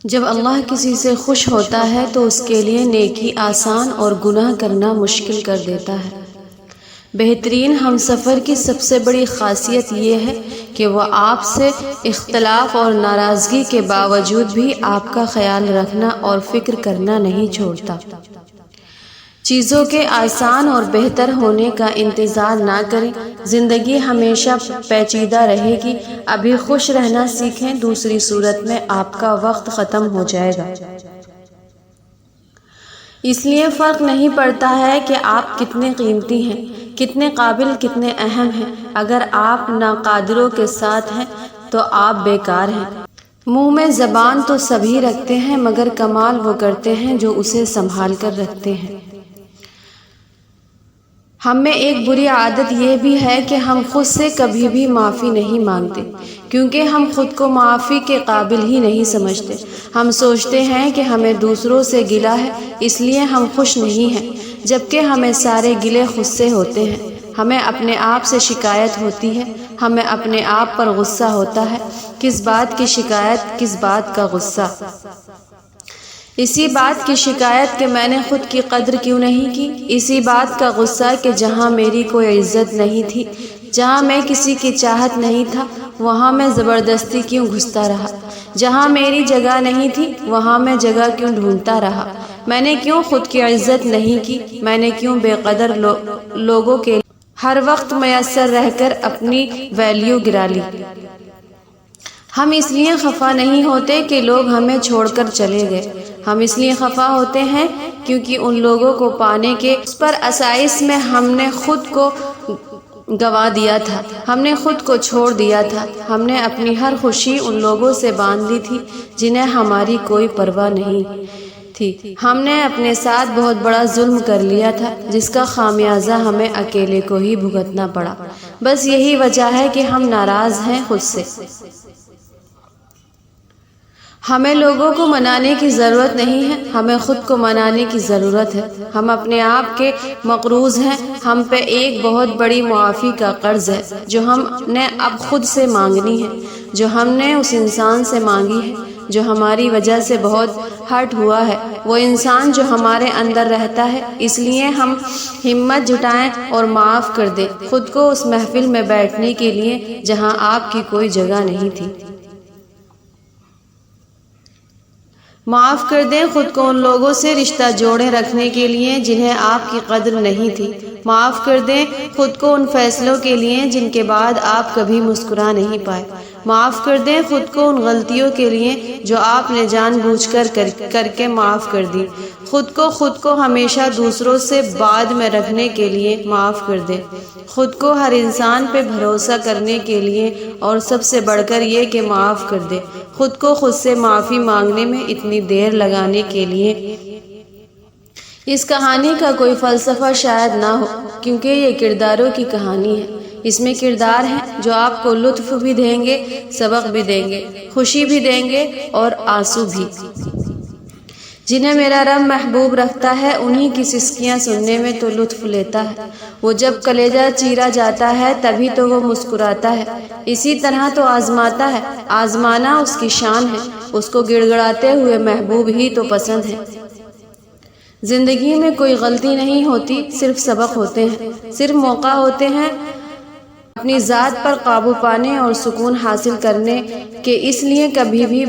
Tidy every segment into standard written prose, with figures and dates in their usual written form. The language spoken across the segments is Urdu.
جب اللہ کسی سے خوش ہوتا ہے تو اس کے لیے نیکی آسان اور گناہ کرنا مشکل کر دیتا ہے۔ بہترین ہمسفر کی سب سے بڑی خاصیت یہ ہے کہ وہ آپ سے اختلاف اور ناراضگی کے باوجود بھی آپ کا خیال رکھنا اور فکر کرنا نہیں چھوڑتا۔ چیزوں کے آسان اور بہتر ہونے کا انتظار نہ کریں، زندگی ہمیشہ پیچیدہ رہے گی۔ ابھی خوش رہنا سیکھیں، دوسری صورت میں آپ کا وقت ختم ہو جائے گا۔ اس لیے فرق نہیں پڑتا ہے کہ آپ کتنے قیمتی ہیں، کتنے قابل، کتنے اہم ہیں۔ اگر آپ ناقادروں کے ساتھ ہیں تو آپ بیکار ہیں۔ منہ میں زبان تو سبھی رکھتے ہیں مگر کمال وہ کرتے ہیں جو اسے سنبھال کر رکھتے ہیں۔ ہم میں ایک بری عادت یہ بھی ہے کہ ہم خود سے کبھی بھی معافی نہیں مانگتے، کیونکہ ہم خود کو معافی کے قابل ہی نہیں سمجھتے۔ ہم سوچتے ہیں کہ ہمیں دوسروں سے گلہ ہے، اس لیے ہم خوش نہیں ہیں، جبکہ ہمیں سارے گلے خود سے ہوتے ہیں۔ ہمیں اپنے آپ سے شکایت ہوتی ہے، ہمیں اپنے آپ پر غصہ ہوتا ہے۔ کس بات کی شکایت، کس بات کا غصہ؟ اسی بات کی شکایت کہ میں نے خود کی قدر کیوں نہیں کی، اسی بات کا غصہ کہ جہاں میری کوئی عزت نہیں تھی، جہاں میں کسی کی چاہت نہیں تھا، وہاں میں زبردستی کیوں گھستا رہا، جہاں میری جگہ نہیں تھی وہاں میں جگہ کیوں ڈھونڈتا رہا، میں نے کیوں خود کی عزت نہیں کی، میں نے کیوں بے قدر لوگوں کے ہر وقت میسر رہ کر اپنی ویلیو گرا لی۔ ہم اس لیے خفا نہیں ہوتے کہ لوگ ہمیں چھوڑ کر چلے گئے، ہم اس لیے خفا ہوتے ہیں کیونکہ ان لوگوں کو پانے کے اس پر آسائش میں ہم نے خود کو گوا دیا تھا، ہم نے خود کو چھوڑ دیا تھا، ہم نے اپنی ہر خوشی ان لوگوں سے باندھ لی تھی جنہیں ہماری کوئی پرواہ نہیں تھی، ہم نے اپنے ساتھ بہت بڑا ظلم کر لیا تھا جس کا خمیازہ ہمیں اکیلے کو ہی بھگتنا پڑا۔ بس یہی وجہ ہے کہ ہم ناراض ہیں خود سے۔ ہمیں لوگوں کو منانے کی ضرورت نہیں ہے، ہمیں خود کو منانے کی ضرورت ہے۔ ہم اپنے آپ کے مقروض ہیں، ہم پہ ایک بہت بڑی معافی کا قرض ہے جو ہم نے اب خود سے مانگنی ہے، جو ہم نے اس انسان سے مانگی ہے جو ہماری وجہ سے بہت ہرٹ ہوا ہے، وہ انسان جو ہمارے اندر رہتا ہے۔ اس لیے ہم ہمت جٹائیں اور معاف کر دیں خود کو اس محفل میں بیٹھنے کے لیے جہاں آپ کی کوئی جگہ نہیں تھی۔ معاف کر دیں خود کو ان لوگوں سے رشتہ جوڑے رکھنے کے لیے جنہیں آپ کی قدر نہیں تھی۔ معاف کر دیں خود کو ان فیصلوں کے لیے جن کے بعد آپ کبھی مسکرا نہیں پائے۔ معاف کر دیں خود کو ان غلطیوں کے لیے جو آپ نے جان بوجھ کر کے معاف کر دی۔ خود کو ہمیشہ دوسروں سے بعد میں رکھنے کے لیے معاف کر دیں۔ خود کو ہر انسان پہ بھروسہ کرنے کے لیے اور سب سے بڑھ کر یہ کہ معاف کر دیں خود کو خود سے معافی مانگنے میں اتنی دیر لگانے کے لیے۔ اس کہانی کا کوئی فلسفہ شاید نہ ہو کیونکہ یہ کرداروں کی کہانی ہے۔ اس میں کردار ہیں جو آپ کو لطف بھی دیں گے، سبق بھی دیں گے، خوشی بھی دیں گے اور آنسو بھی۔ جنہیں میرا رب محبوب رکھتا ہے انہی کی سسکیاں سننے میں تو لطف لیتا ہے۔ وہ جب کلیجہ چیرا جاتا ہے تبھی تو وہ مسکراتا ہے۔ اسی طرح تو آزماتا ہے، آزمانا اس کی شان ہے، اس کو گڑ گڑاتے ہوئے محبوب ہی تو پسند ہے۔ زندگی میں کوئی غلطی نہیں ہوتی، صرف سبق ہوتے ہیں، صرف موقع ہوتے ہیں اپنی ذات پر قابو پانے اور سکون حاصل کرنے کے۔ اس لیے کبھی بھی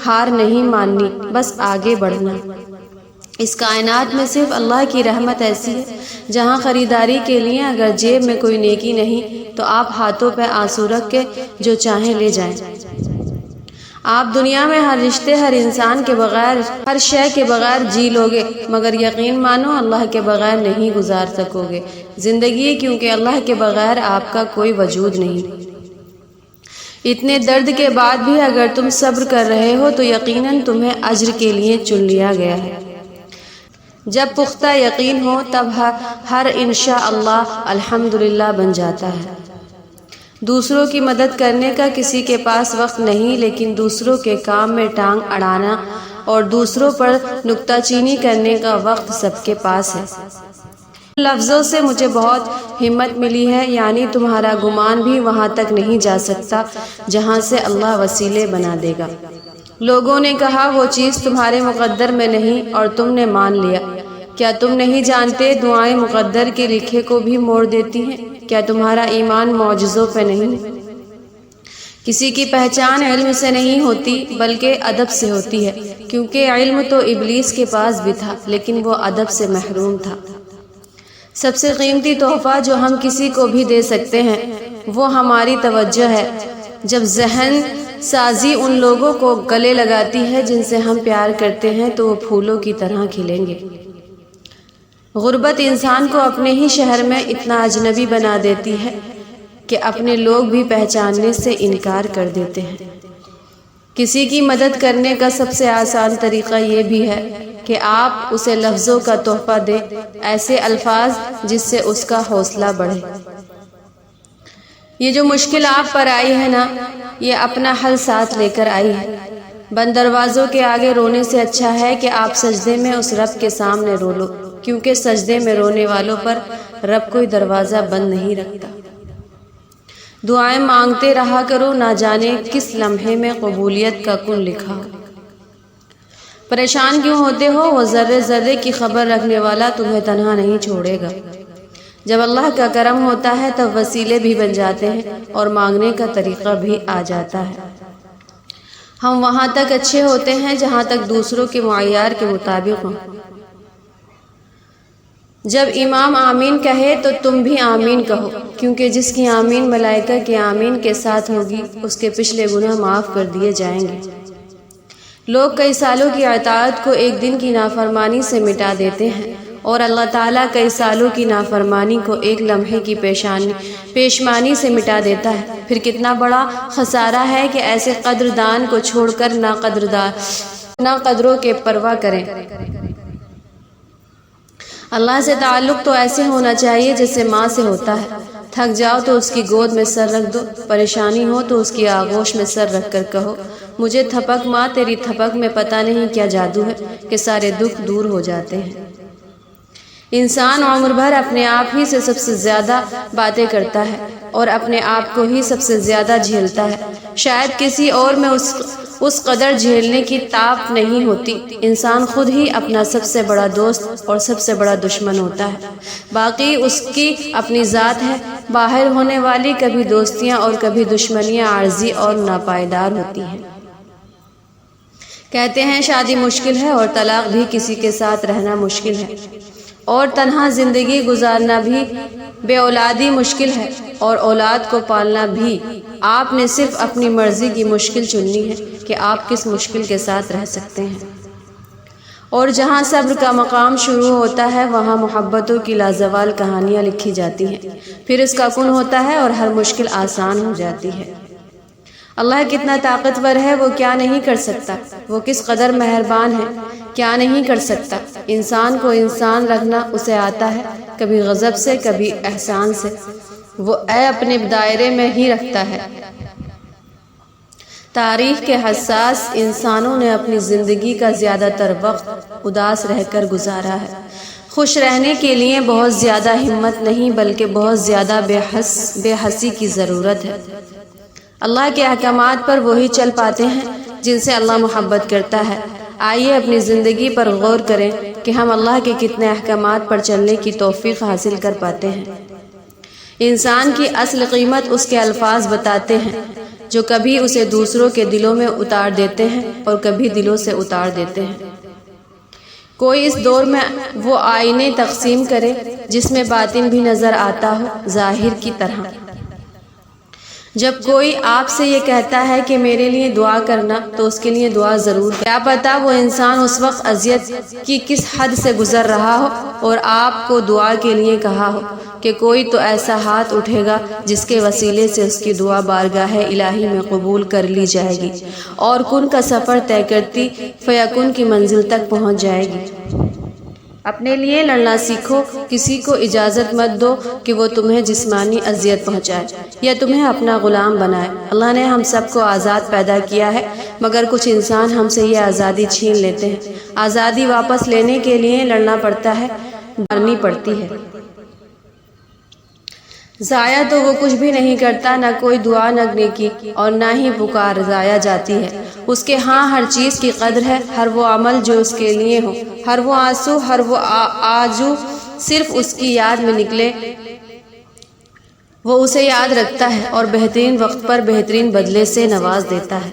ہار نہیں ماننی، بس آگے بڑھنا۔ اس کائنات میں صرف اللہ کی رحمت ایسی ہے جہاں خریداری کے لیے اگر جیب میں کوئی نیکی نہیں تو آپ ہاتھوں پہ آنسو رکھ کے جو چاہیں لے جائیں۔ آپ دنیا میں ہر رشتے، ہر انسان کے بغیر، ہر شے کے بغیر جی لوگے مگر یقین مانو اللہ کے بغیر نہیں گزار سکو گے زندگی، کیونکہ اللہ کے بغیر آپ کا کوئی وجود نہیں۔ اتنے درد کے بعد بھی اگر تم صبر کر رہے ہو تو یقیناً تمہیں اجر کے لیے چن لیا گیا ہے۔ جب پختہ یقین ہو تب ہر انشاءاللہ الحمدللہ بن جاتا ہے۔ دوسروں کی مدد کرنے کا کسی کے پاس وقت نہیں، لیکن دوسروں کے کام میں ٹانگ اڑانا اور دوسروں پر نکتہ چینی کرنے کا وقت سب کے پاس ہے۔ لفظوں سے مجھے بہت ہمت ملی ہے، یعنی تمہارا گمان بھی وہاں تک نہیں جا سکتا جہاں سے اللہ وسیلے بنا دے گا۔ لوگوں نے کہا وہ چیز تمہارے مقدر میں نہیں اور تم نے مان لیا۔ کیا تم نہیں جانتے دعائیں مقدر کے لکھے کو بھی موڑ دیتی ہیں؟ کیا تمہارا ایمان معجزوں پہ نہیں؟ کسی کی پہچان علم سے نہیں ہوتی بلکہ ادب سے ہوتی ہے، کیونکہ علم تو ابلیس کے پاس بھی تھا لیکن وہ ادب سے محروم تھا۔ سب سے قیمتی تحفہ جو ہم کسی کو بھی دے سکتے ہیں وہ ہماری توجہ ہے۔ جب ذہن سازی ان لوگوں کو گلے لگاتی ہے جن سے ہم پیار کرتے ہیں تو وہ پھولوں کی طرح کھلیں گے۔ غربت انسان کو اپنے ہی شہر میں اتنا اجنبی بنا دیتی ہے کہ اپنے لوگ بھی پہچاننے سے انکار کر دیتے ہیں۔ کسی کی مدد کرنے کا سب سے آسان طریقہ یہ بھی ہے کہ آپ اسے لفظوں کا تحفہ دیں، ایسے الفاظ جس سے اس کا حوصلہ بڑھے۔ یہ جو مشکل آپ پر آئی ہے نا، یہ اپنا حل ساتھ لے کر آئی ہے۔ بند دروازوں کے آگے رونے سے اچھا ہے کہ آپ سجدے میں اس رب کے سامنے رو لو، کیونکہ سجدے میں رونے والوں پر رب کوئی دروازہ بند نہیں رکھتا۔ دعائیں مانگتے رہا کرو، نہ جانے کس لمحے میں قبولیت کا کن لکھا ہو۔ پریشان کیوں ہوتے ہو؟ وہ ذرے ذرے کی خبر رکھنے والا تمہیں تنہا نہیں چھوڑے گا۔ جب اللہ کا کرم ہوتا ہے تب وسیلے بھی بن جاتے ہیں اور مانگنے کا طریقہ بھی آ جاتا ہے۔ ہم وہاں تک اچھے ہوتے ہیں جہاں تک دوسروں کے معیار کے مطابق ہوں۔ جب امام آمین کہے تو تم بھی آمین کہو، کیونکہ جس کی آمین ملائکہ کے آمین کے ساتھ ہوگی اس کے پچھلے گناہ معاف کر دیے جائیں گے۔ لوگ کئی سالوں کی اطاعت کو ایک دن کی نافرمانی سے مٹا دیتے ہیں اور اللہ تعالیٰ کئی سالوں کی نافرمانی کو ایک لمحے کی پیشمانی سے مٹا دیتا ہے۔ پھر کتنا بڑا خسارہ ہے کہ ایسے قدردان کو چھوڑ کر ناقدروں کے پرواہ کریں۔ اللہ سے تعلق تو ایسے ہونا چاہیے جیسے ماں سے ہوتا ہے۔ تھک جاؤ تو اس کی گود میں سر رکھ دو، پریشانی ہو تو اس کی آغوش میں سر رکھ کر کہو، مجھے تھپک ماں، تیری تھپک میں پتہ نہیں کیا جادو ہے کہ سارے دکھ دور ہو جاتے ہیں۔ انسان عمر بھر اپنے آپ ہی سے سب سے زیادہ باتیں کرتا ہے اور اپنے آپ کو ہی سب سے زیادہ جھیلتا ہے۔ شاید کسی اور میں اس قدر جھیلنے کی طاقت نہیں ہوتی۔ انسان خود ہی اپنا سب سے بڑا دوست اور سب سے بڑا دشمن ہوتا ہے، باقی اس کی اپنی ذات ہے۔ باہر ہونے والی کبھی دوستیاں اور کبھی دشمنیاں عارضی اور ناپائیدار ہوتی ہیں۔ کہتے ہیں شادی مشکل ہے اور طلاق بھی، کسی کے ساتھ رہنا مشکل ہے اور تنہا زندگی گزارنا بھی، بے اولادی مشکل ہے اور اولاد کو پالنا بھی۔ آپ نے صرف اپنی مرضی کی مشکل چننی ہے کہ آپ کس مشکل کے ساتھ رہ سکتے ہیں۔ اور جہاں صبر کا مقام شروع ہوتا ہے وہاں محبتوں کی لازوال کہانیاں لکھی جاتی ہیں، پھر اس کا کن ہوتا ہے اور ہر مشکل آسان ہو جاتی ہے۔ اللہ کتنا طاقتور ہے، وہ کیا نہیں کر سکتا؟ وہ کس قدر مہربان ہے، کیا نہیں کر سکتا؟ انسان کو انسان رکھنا اسے آتا ہے، کبھی غضب سے کبھی احسان سے، وہ اپنے دائرے میں ہی رکھتا ہے۔ تاریخ کے حساس انسانوں نے اپنی زندگی کا زیادہ تر وقت اداس رہ کر گزارا ہے۔ خوش رہنے کے لیے بہت زیادہ ہمت نہیں بلکہ بہت زیادہ بے حسی کی ضرورت ہے۔ اللہ کے احکامات پر وہی چل پاتے ہیں جن سے اللہ محبت کرتا ہے۔ آئیے اپنی زندگی پر غور کریں کہ ہم اللہ کے کتنے احکامات پر چلنے کی توفیق حاصل کر پاتے ہیں۔ انسان کی اصل قیمت اس کے الفاظ بتاتے ہیں، جو کبھی اسے دوسروں کے دلوں میں اتار دیتے ہیں اور کبھی دلوں سے اتار دیتے ہیں۔ کوئی اس دور میں وہ آئینے تقسیم کرے جس میں باطن بھی نظر آتا ہو ظاہر کی طرح۔ جب کوئی آپ سے یہ کہتا ہے کہ میرے لیے دعا کرنا تو اس کے لیے دعا ضرور کریں۔ کیا پتہ وہ انسان اس وقت اذیت کی کس حد سے گزر رہا ہو اور آپ کو دعا کے لیے کہا ہو کہ کوئی تو ایسا ہاتھ اٹھے گا جس کے وسیلے سے اس کی دعا بارگاہ الہی میں قبول کر لی جائے گی اور کن کا سفر طے کرتی فیکن کی منزل تک پہنچ جائے گی۔ اپنے لیے لڑنا سیکھو، کسی کو اجازت مت دو کہ وہ تمہیں جسمانی اذیت پہنچائے یا تمہیں اپنا غلام بنائے۔ اللہ نے ہم سب کو آزاد پیدا کیا ہے، مگر کچھ انسان ہم سے یہ آزادی چھین لیتے ہیں۔ آزادی واپس لینے کے لیے لڑنا پڑتا ہے، مارنی پڑتی ہے۔ ضائع تو وہ کچھ بھی نہیں کرتا، نہ کوئی دعا نہ نیکی اور نہ ہی پکار ضائع جاتی ہے۔ اس کے ہاں ہر چیز کی قدر ہے، ہر وہ عمل جو اس کے لیے ہو، ہر وہ آنسو، ہر وہ آجو صرف اس کی یاد میں نکلے، وہ اسے یاد رکھتا ہے اور بہترین وقت پر بہترین بدلے سے نواز دیتا ہے۔